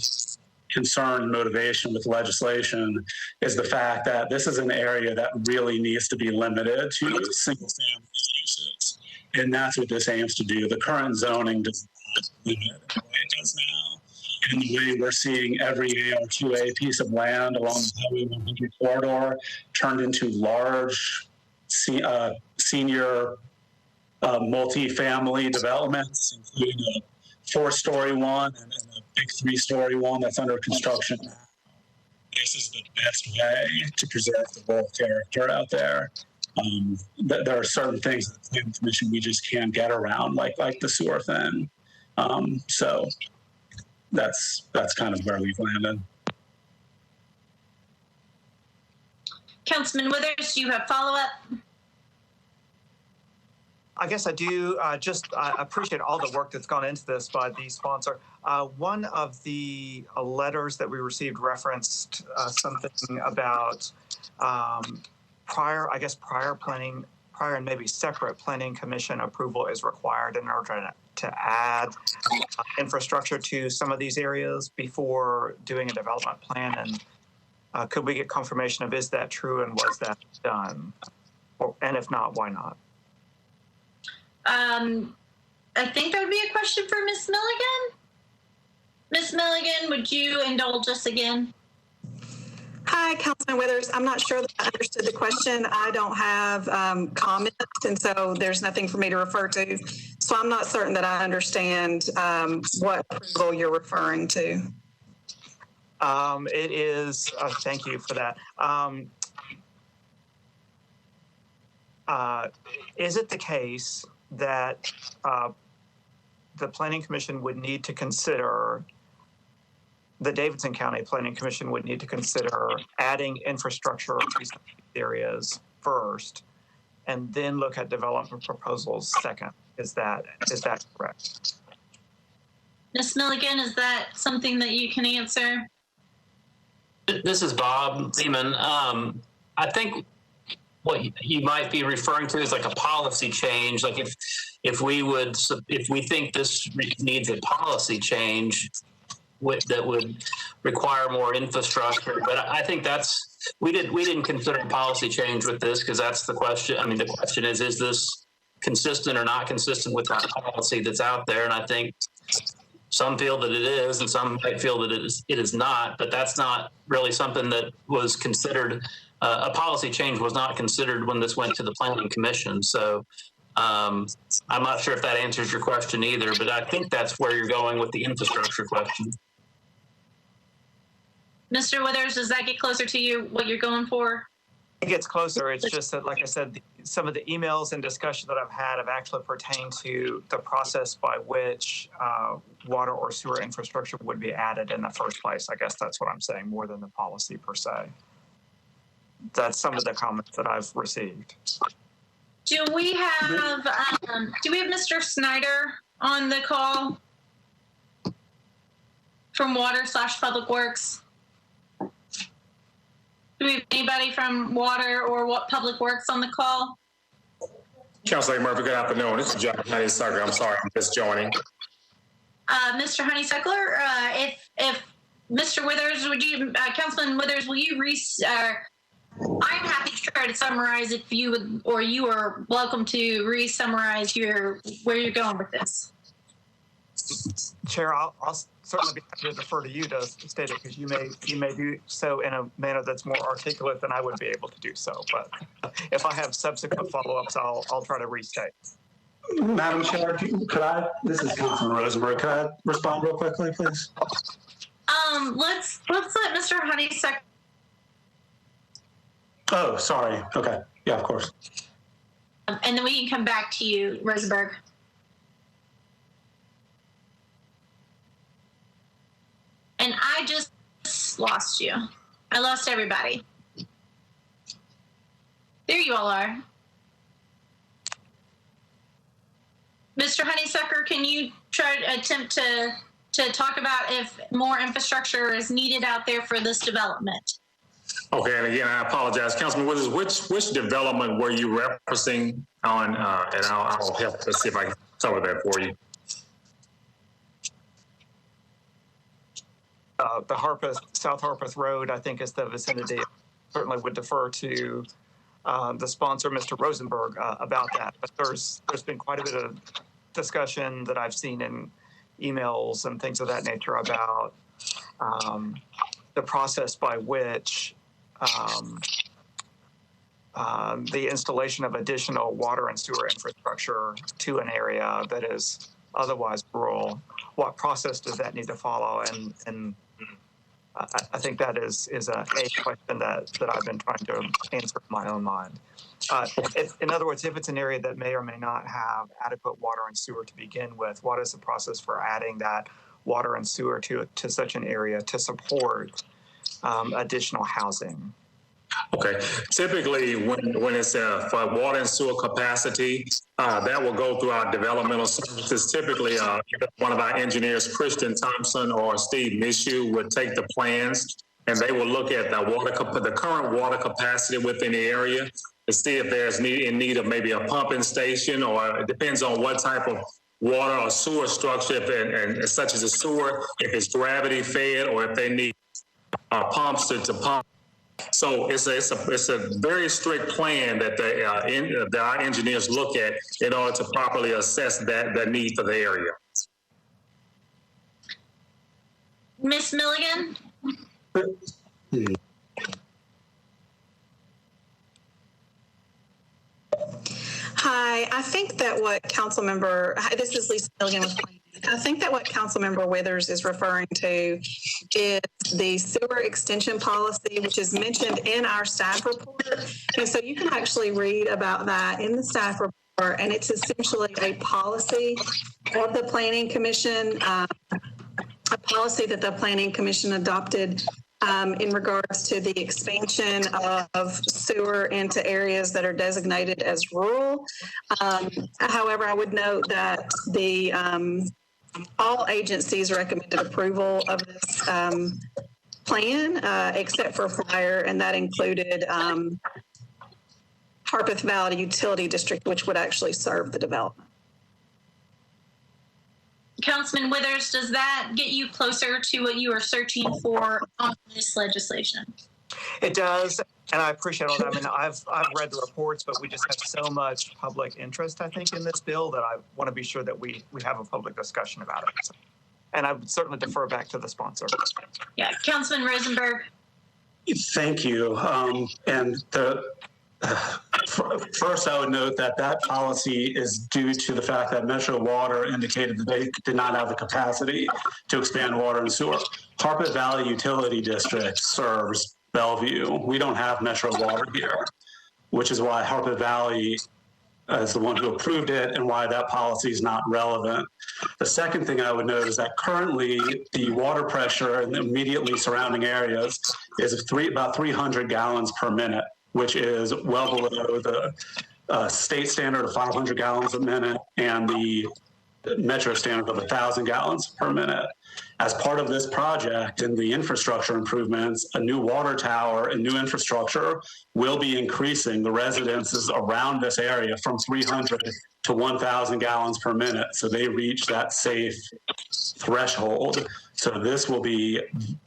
concern and motivation with legislation is the fact that this is an area that really needs to be limited to single family uses. And that's what this aims to do. The current zoning does not limit it the way it does now. And the way we're seeing every AR2A piece of land along the Highway 100 corridor turned into large senior multi-family developments, including a 4-story one and a big 3-story one that's under construction now. This is the best way to preserve the rural character out there. There are certain things that the Planning Commission we just can't get around, like the sewer thing. So that's kind of where we've landed. Councilman Withers, do you have follow-up? I guess I do. I appreciate all the work that's gone into this by the sponsor. One of the letters that we received referenced something about prior and maybe separate planning commission approval is required in order to add infrastructure to some of these areas before doing a development plan. And could we get confirmation of is that true and was that done? And if not, why not? I think that would be a question for Ms. Milligan. Ms. Milligan, would you indulge us again? Hi, Councilman Withers. I'm not sure that I understood the question. I don't have comments, and so there's nothing for me to refer to. So I'm not certain that I understand what approval you're referring to. It is, thank you for that. Is it the case that the Planning Commission would need to consider, the Davidson County Planning Commission would need to consider adding infrastructure areas first, and then look at development proposals second? Is that correct? Ms. Milligan, is that something that you can answer? This is Bob Lehman. I think what you might be referring to is like a policy change. Like if we think this needs a policy change that would require more infrastructure. But I think we didn't consider a policy change with this because that's the question. I mean, the question is this consistent or not consistent with that policy that's out there? And I think some feel that it is, and some might feel that it is not. But that's not really something that was considered. A policy change was not considered when this went to the Planning Commission. So I'm not sure if that answers your question either. But I think that's where you're going with the infrastructure question. Mr. Withers, does that get closer to you, what you're going for? It gets closer. It's just that, like I said, some of the emails and discussion that I've had have actually pertained to the process by which water or sewer infrastructure would be added in the first place. I guess that's what I'm saying, more than the policy per se. That's some of the comments that I've received. Do we have Mr. Snyder on the call from Water/Public Works? Do we have anybody from Water or Public Works on the call? Councilor Murphy, good afternoon. This is John Honeysuckler. I'm sorry, I'm just joining. Mr. Honeysuckler, if Mr. Withers, Councilman Withers, will you I'm happy to try to summarize if you would, or you are welcome to re-summarize where you're going with this. Chair, I'll certainly be happy to defer to you to state it, because you may do so in a manner that's more articulate than I would be able to do so. But if I have subsequent follow-ups, I'll try to restate. Madam Chair, this is Councilman Rosenberg. Could I respond real quickly, please? Let's let Mr. Honeysuckler. Oh, sorry. Okay. Yeah, of course. And then we can come back to you, Rosenberg. And I just lost you. I lost everybody. There you all are. Mr. Honeysuckler, can you try to attempt to talk about if more infrastructure is needed out there for this development? Okay, and again, I apologize. Councilman Withers, which development were you referencing on? And I'll help to see if I can cover that for you. The South Harpeth Road, I think, is the vicinity. Certainly would defer to the sponsor, Mr. Rosenberg, about that. But there's been quite a bit of discussion that I've seen in emails and things of that nature about the process by which the installation of additional water and sewer infrastructure to an area that is otherwise rural. What process does that need to follow? And I think that is a question that I've been trying to answer in my own mind. In other words, if it's an area that may or may not have adequate water and sewer to begin with, what is the process for adding that water and sewer to such an area to support additional housing? Okay. Typically, when it's for water and sewer capacity, that will go through our developmental services. Typically, one of our engineers, Christian Thompson or Steve Mishu, would take the plans and they will look at the current water capacity within the area to see if there's in need of maybe a pumping station, or it depends on what type of water or sewer structure, and such as a sewer, if it's gravity fed or if they need pumps to pump. So it's a very strict plan that our engineers look at in order to properly assess that need for the area. Ms. Milligan? Hi, I think that what this is Lisa Milligan with Planning. I think that what Councilmember Withers is referring to is the sewer extension policy, which is mentioned in our staff report. And so you can actually read about that in the staff report, and it's essentially a policy of the Planning Commission, a policy that the Planning Commission adopted in regards to the expansion of sewer into areas that are designated as rural. However, I would note that all agencies recommended approval of this plan, except for fire, and that included Harpeth Valley Utility District, which would actually serve the development. Councilman Withers, does that get you closer to what you are searching for on this legislation? It does, and I appreciate all that. I mean, I've read the reports, but we just have so much public interest, I think, in this bill that I want to be sure that we have a public discussion about it. So, and I would certainly defer back to the sponsor. Yeah, Councilman Rosenberg. Thank you. First, I would note that that policy is due to the fact that Metro Water indicated that they did not have the capacity to expand water and sewer. Harpeth Valley Utility District serves Bellevue. We don't have Metro Water here, which is why Harpeth Valley is the one who approved it and why that policy is not relevant. The second thing I would note is that currently the water pressure in the immediately surrounding areas is about 300 gallons per minute, which is well below the state standard of 500 gallons a minute and the Metro standard of 1,000 gallons per minute. As part of this project and the infrastructure improvements, a new water tower and new infrastructure will be increasing the residences around this area from 300 to 1,000 gallons per minute. So they reach that safe threshold. So this will be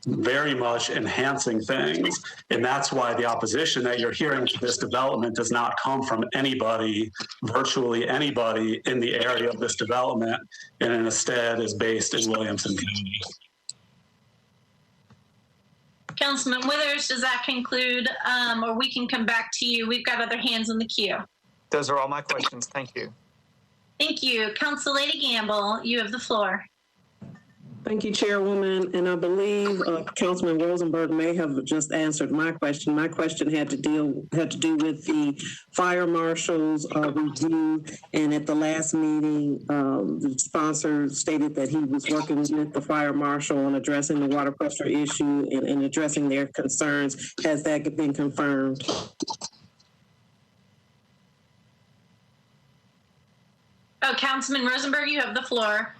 very much enhancing things. And that's why the opposition that you're hearing to this development does not come from anybody, virtually anybody in the area of this development, and instead is based in Williamson County. Councilman Withers, does that conclude, or we can come back to you? We've got other hands in the queue. Those are all my questions. Thank you. Thank you. Council Lady Gamble, you have the floor. Thank you, Chairwoman. And I believe Councilman Rosenberg may have just answered my question. My question had to do with the fire marshal's review. And at the last meeting, the sponsor stated that he was working with the fire marshal on addressing the water pressure issue and addressing their concerns. Has that been confirmed? Oh, Councilman Rosenberg, you have the floor.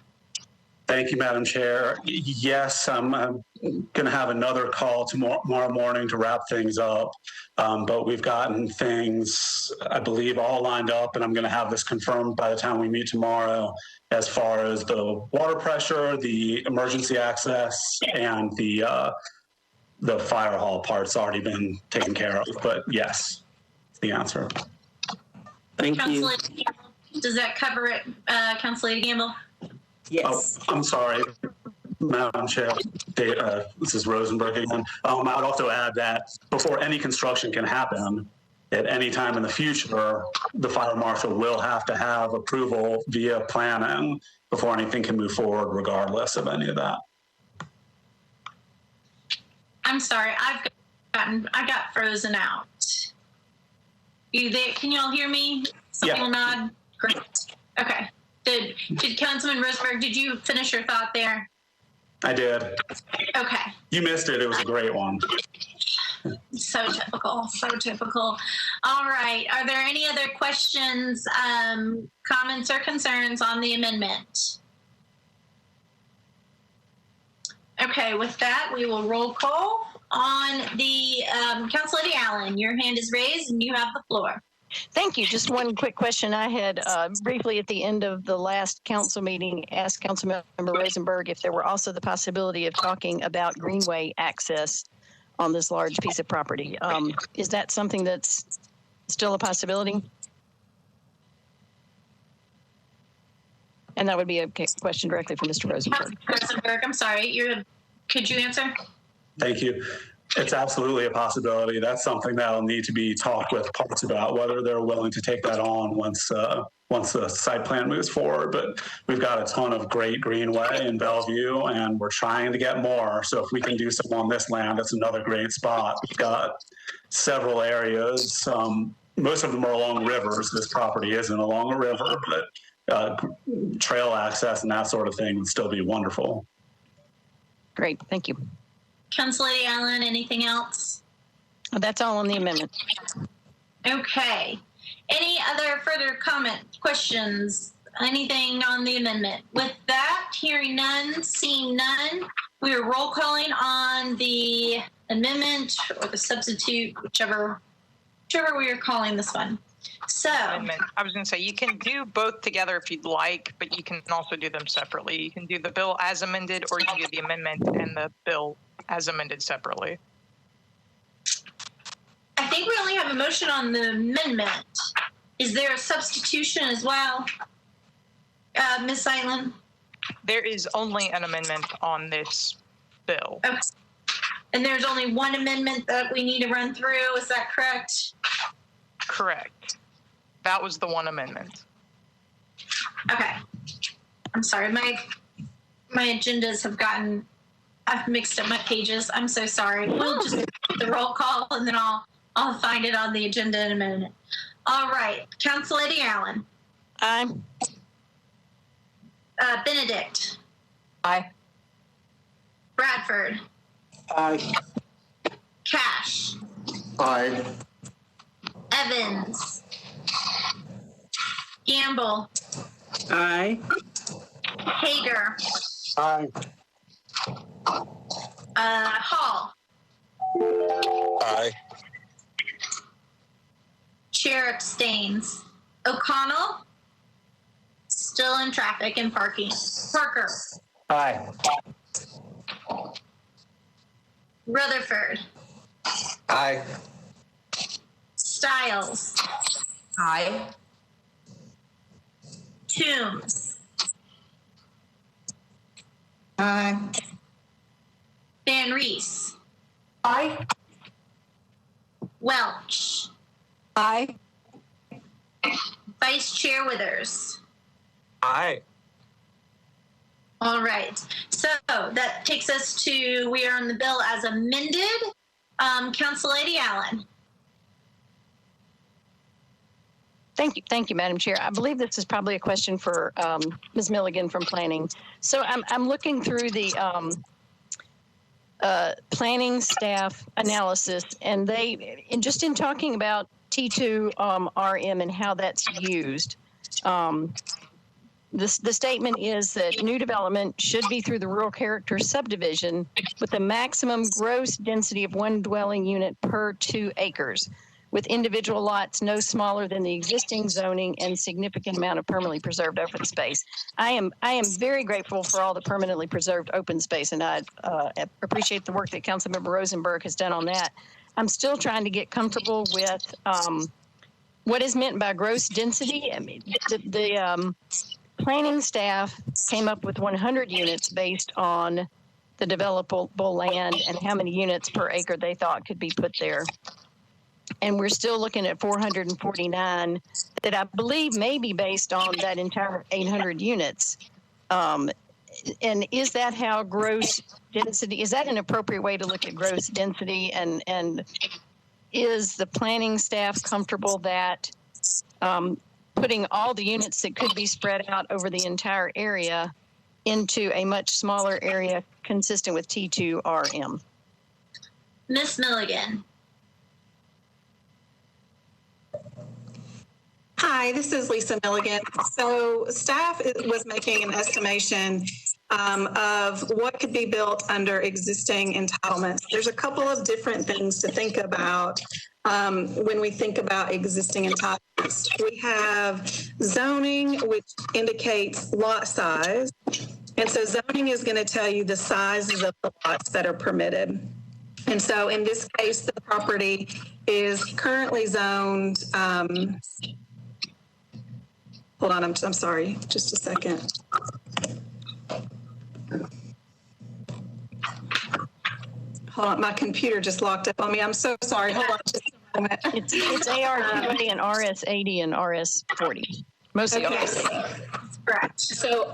Thank you, Madam Chair. Yes, I'm going to have another call tomorrow morning to wrap things up, but we've gotten things, I believe, all lined up, and I'm going to have this confirmed by the time we meet tomorrow as far as the water pressure, the emergency access, and the fire hall part's already been taken care of. But yes, the answer. Thank you. Does that cover it, Council Lady Gamble? Yes. Oh, I'm sorry, Madam Chair. This is Rosenberg again. I would also add that before any construction can happen, at any time in the future, the fire marshal will have to have approval via planning before anything can move forward, regardless of any of that. I'm sorry, I got frozen out. You there? Can you all hear me? Something will nod. Great. Okay. Did Councilman Rosenberg, did you finish your thought there? I did. Okay. You missed it. It was a great one. So typical. So typical. All right. Are there any other questions, comments, or concerns on the amendment? Okay. With that, we will roll call on the Council Lady Allen. Your hand is raised, and you have the floor. Thank you. Just one quick question. I had briefly at the end of the last council meeting asked Councilmember Rosenberg if there were also the possibility of talking about greenway access on this large piece of property. Is that something that's still a possibility? And that would be a question directly for Mr. Rosenberg. Rosenberg, I'm sorry. Could you answer? Thank you. It's absolutely a possibility. That's something that will need to be talked with parts about, whether they're willing to take that on once the site plan moves forward. But we've got a ton of great greenway in Bellevue, and we're trying to get more. So if we can do some on this land, that's another great spot. We've got several areas. Most of them are along rivers. This property isn't along a river, but trail access and that sort of thing would still be wonderful. Great. Thank you. Council Lady Allen, anything else? That's all on the amendment. Okay. Any other further comment, questions, anything on the amendment? With that, hearing none, seeing none, We are roll calling on the amendment or the substitute, whichever we are calling this one. So Amendment. I was going to say you can do both together if you'd like, but you can also do them separately. You can do the bill as amended, or you can do the amendment and the bill as amended separately. I think we only have a motion on the amendment. Is there a substitution as well, Ms. Island? There is only an amendment on this bill. Okay. And there's only one amendment that we need to run through. Is that correct? Correct. That was the one amendment. Okay. I'm sorry. My agendas have gotten, I've mixed up my pages. I'm so sorry. We'll just do the roll call and then I'll find it on the agenda in a minute. All right. Council Lady Allen. Aye. Benedict. Aye. Bradford. Aye. Cash. Aye. Evans. Gamble. Aye. Hager. Aye. Hall. Aye. Chair abstains. O'Connell. Still in traffic and parking. Parker. Aye. Rutherford. Aye. Stiles. Aye. Toombs. Aye. Van Reese. Aye. Welch. Aye. Vice Chair Withers. Aye. All right. So that takes us to, we are on the bill as amended. Council Lady Allen. Thank you, Madam Chair. I believe this is probably a question for Ms. Milligan from Planning. So I'm looking through the planning staff analysis, and just in talking about T2 RM and how that's used, the statement is that new development should be through the rural character subdivision with a maximum gross density of 1 dwelling unit per 2 acres, with individual lots no smaller than the existing zoning and significant amount of permanently preserved open space. I am very grateful for all the permanently preserved open space, and I appreciate the work that Councilmember Rosenberg has done on that. I'm still trying to get comfortable with what is meant by gross density. I mean, the planning staff came up with 100 units based on the developable land and how many units per acre they thought could be put there. And we're still looking at 449 that I believe may be based on that entire 800 units. And is that how gross density, is that an appropriate way to look at gross density? And is the planning staff comfortable that putting all the units that could be spread out over the entire area into a much smaller area consistent with T2 RM? Ms. Milligan. Hi, this is Lisa Milligan. So staff was making an estimation of what could be built under existing entitlements. There's a couple of different things to think about when we think about existing entitlements. We have zoning, which indicates lot size. And so zoning is going to tell you the sizes of the lots that are permitted. And so in this case, the property is currently zoned, hold on, I'm sorry, just a second. Hold on, my computer just locked up on me. I'm so sorry. Hold on just a moment. It's AR20 and RS80 and RS40. Mostly okay. Correct. So,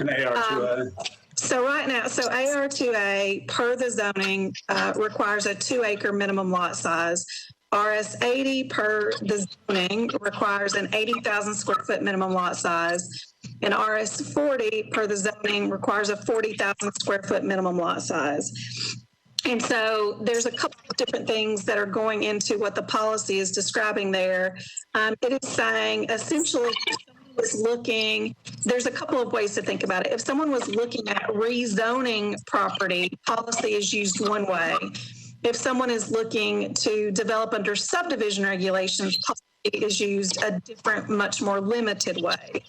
so right now, so AR2A per the zoning requires a 2-acre minimum lot size. RS80 per the zoning requires an 80,000 square foot minimum lot size, and RS40 per the zoning requires a 40,000 square foot minimum lot size. And so there's a couple of different things that are going into what the policy is describing there. It is saying essentially was looking, there's a couple of ways to think about it. If someone was looking at rezoning property, policy is used one way. If someone is looking to develop under subdivision regulations, policy is used a different, much more limited way.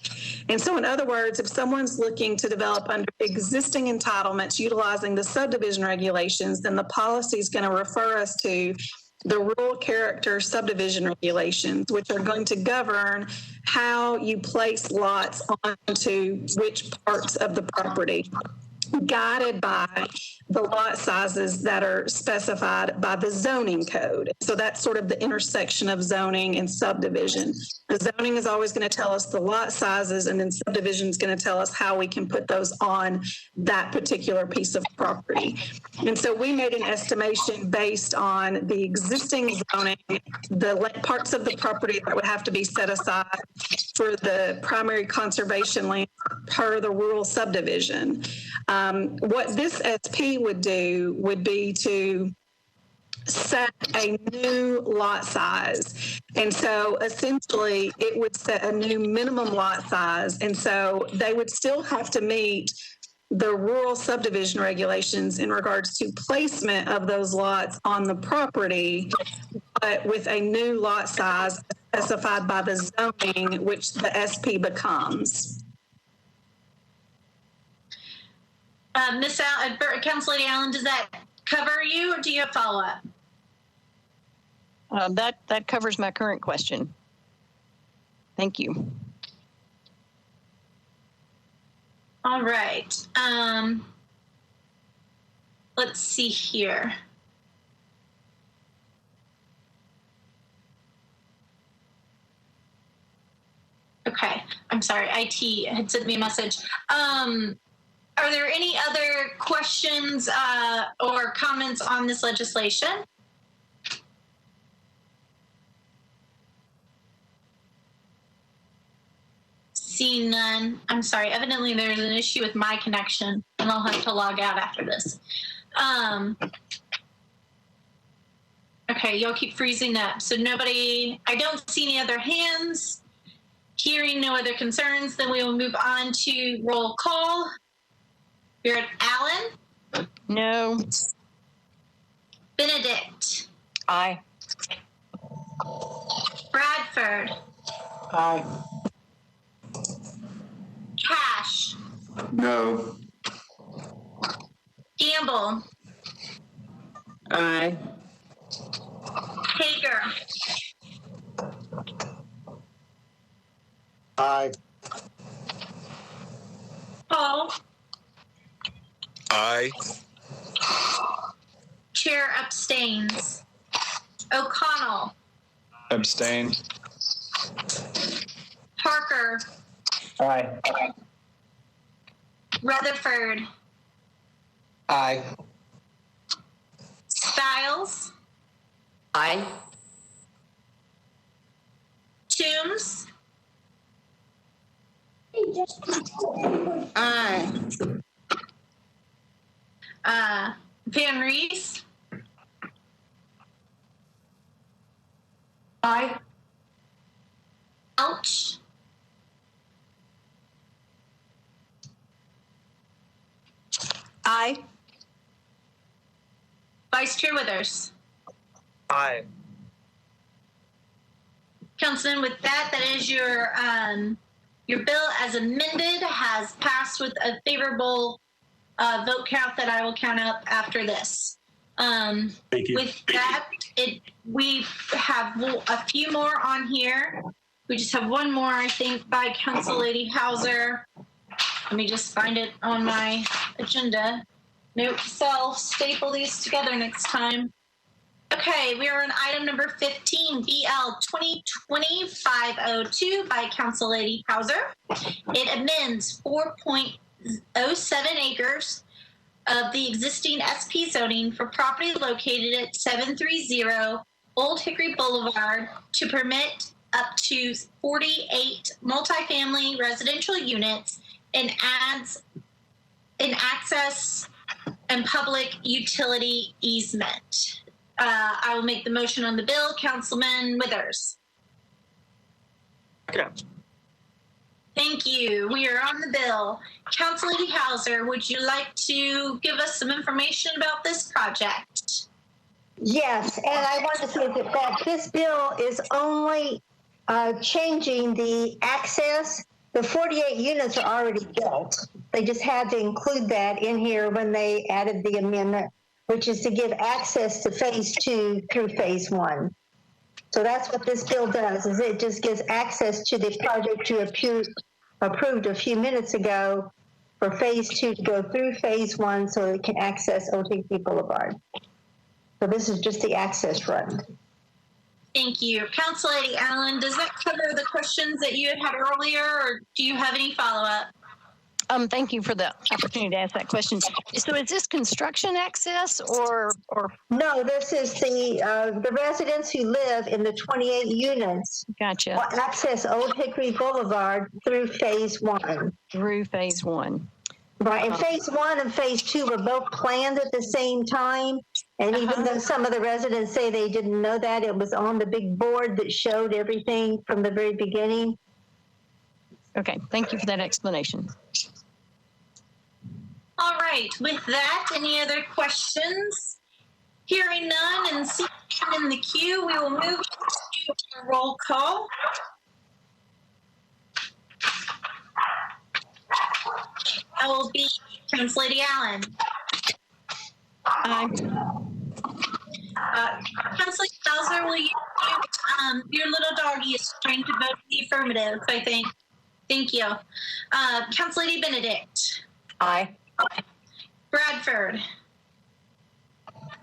And so in other words, if someone's looking to develop under existing entitlements utilizing the subdivision regulations, then the policy is going to refer us to the rural character subdivision regulations, which are going to govern how you place lots onto which parts of the property, guided by the lot sizes that are specified by the zoning code. So that's sort of the intersection of zoning and subdivision. The zoning is always going to tell us the lot sizes, and then subdivision is going to tell us how we can put those on that particular piece of property. And so we made an estimation based on the existing zoning, the parts of the property that would have to be set aside for the primary conservation land per the rural subdivision. What this SP would do would be to set a new lot size. And so essentially it would set a new minimum lot size. And so they would still have to meet the rural subdivision regulations in regards to placement of those lots on the property, but with a new lot size specified by the zoning, which the SP becomes. Ms. Council Lady Allen, does that cover you, or do you have follow-up? That covers my current question. Thank you. All right. Let's see here. Okay, I'm sorry. IT had sent me a message. Are there any other questions or comments on this legislation? See none. I'm sorry. Evidently, there's an issue with my connection, and I'll have to log out after this. Okay, y'all keep freezing up. So nobody, I don't see any other hands. Hearing no other concerns, then we will move on to roll call. You're at Allen? No. Benedict? Aye. Bradford? Aye. Cash? No. Gamble? Aye. Hager? Aye. Paul? Aye. Chair abstains. O'Connell? Abstain. Parker? Aye. Rutherford? Aye. Stiles? Aye. Toombs? Aye. Van Rees? Aye. Ouch. Aye. Vice Chair Withers? Aye. Councilman, with that, that is your bill as amended has passed with a favorable vote count that I will count up after this. Thank you. With that, we have a few more on here. We just have one more, I think, by Council Lady Hauser. Let me just find it on my agenda. Note self, staple these together next time. Okay, we are on item number 15, BL 2020-502 by Council Lady Hauser. It amends 4.07 acres of the existing SP zoning for property located at 730 Old Hickory Boulevard to permit up to 48 multifamily residential units and adds an access and public utility easement. I will make the motion on the bill. Councilman Withers. Okay. Thank you. We are on the bill. Councilor Hauser, would you like to give us some information about this project? Yes, and I want to say that this bill is only changing the access. The 48 units are already built. They just had to include that in here when they added the amendment, which is to give access to phase 2 through phase 1. So that's what this bill does, is it just gives access to the project you approved a few minutes ago for phase 2 to go through phase 1 so it can access OTP Boulevard. So this is just the access run. Thank you. Council Lady Allen, does that cover the questions that you had earlier, or do you have any follow-up? Thank you for the opportunity to ask that question. So is this construction access or? No, this is the residents who live in the 28 units. Gotcha. Will access Old Hickory Boulevard through phase 1. Through phase 1. Right, and phase 1 and phase 2 were both planned at the same time. And even though some of the residents say they didn't know that, it was on the big board that showed everything from the very beginning. Okay, thank you for that explanation. All right, with that, any other questions? Hearing none and seeing none in the queue, we will move to a roll call. I will be Council Lady Allen. Aye. Councilor Hauser, will you, your little doggy is trying to vote the affirmative, I think. Thank you. Council Lady Benedict. Aye. Bradford.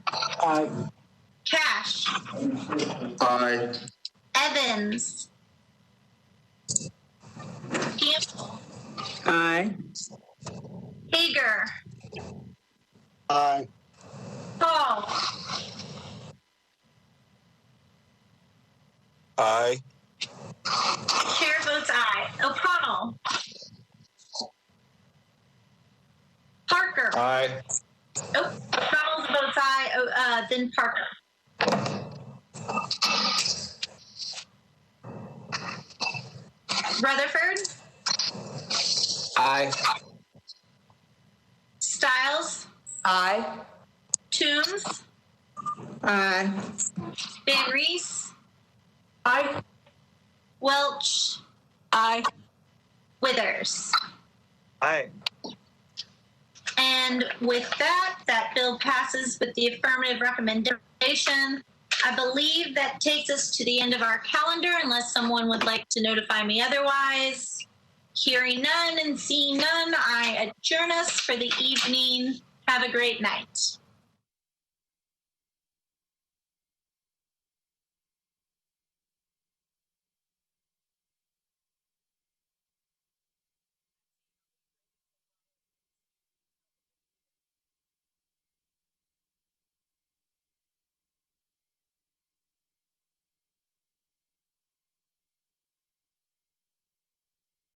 Aye. Cash. Aye. Evans. Campbell. Aye. Hager. Aye. Paul. Aye. Chair votes aye. O'Connell. Parker. Aye. Oh, O'Connell votes aye. Then Parker. Rutherford. Aye. Stiles. Aye. Toombs. Aye. Van Reese. Aye. Welch. Aye. Withers. Aye. And with that, that bill passes with the affirmative recommendation. I believe that takes us to the end of our calendar, unless someone would like to notify me otherwise. Hearing none and seeing none, I adjourn us for the evening. Have a great night.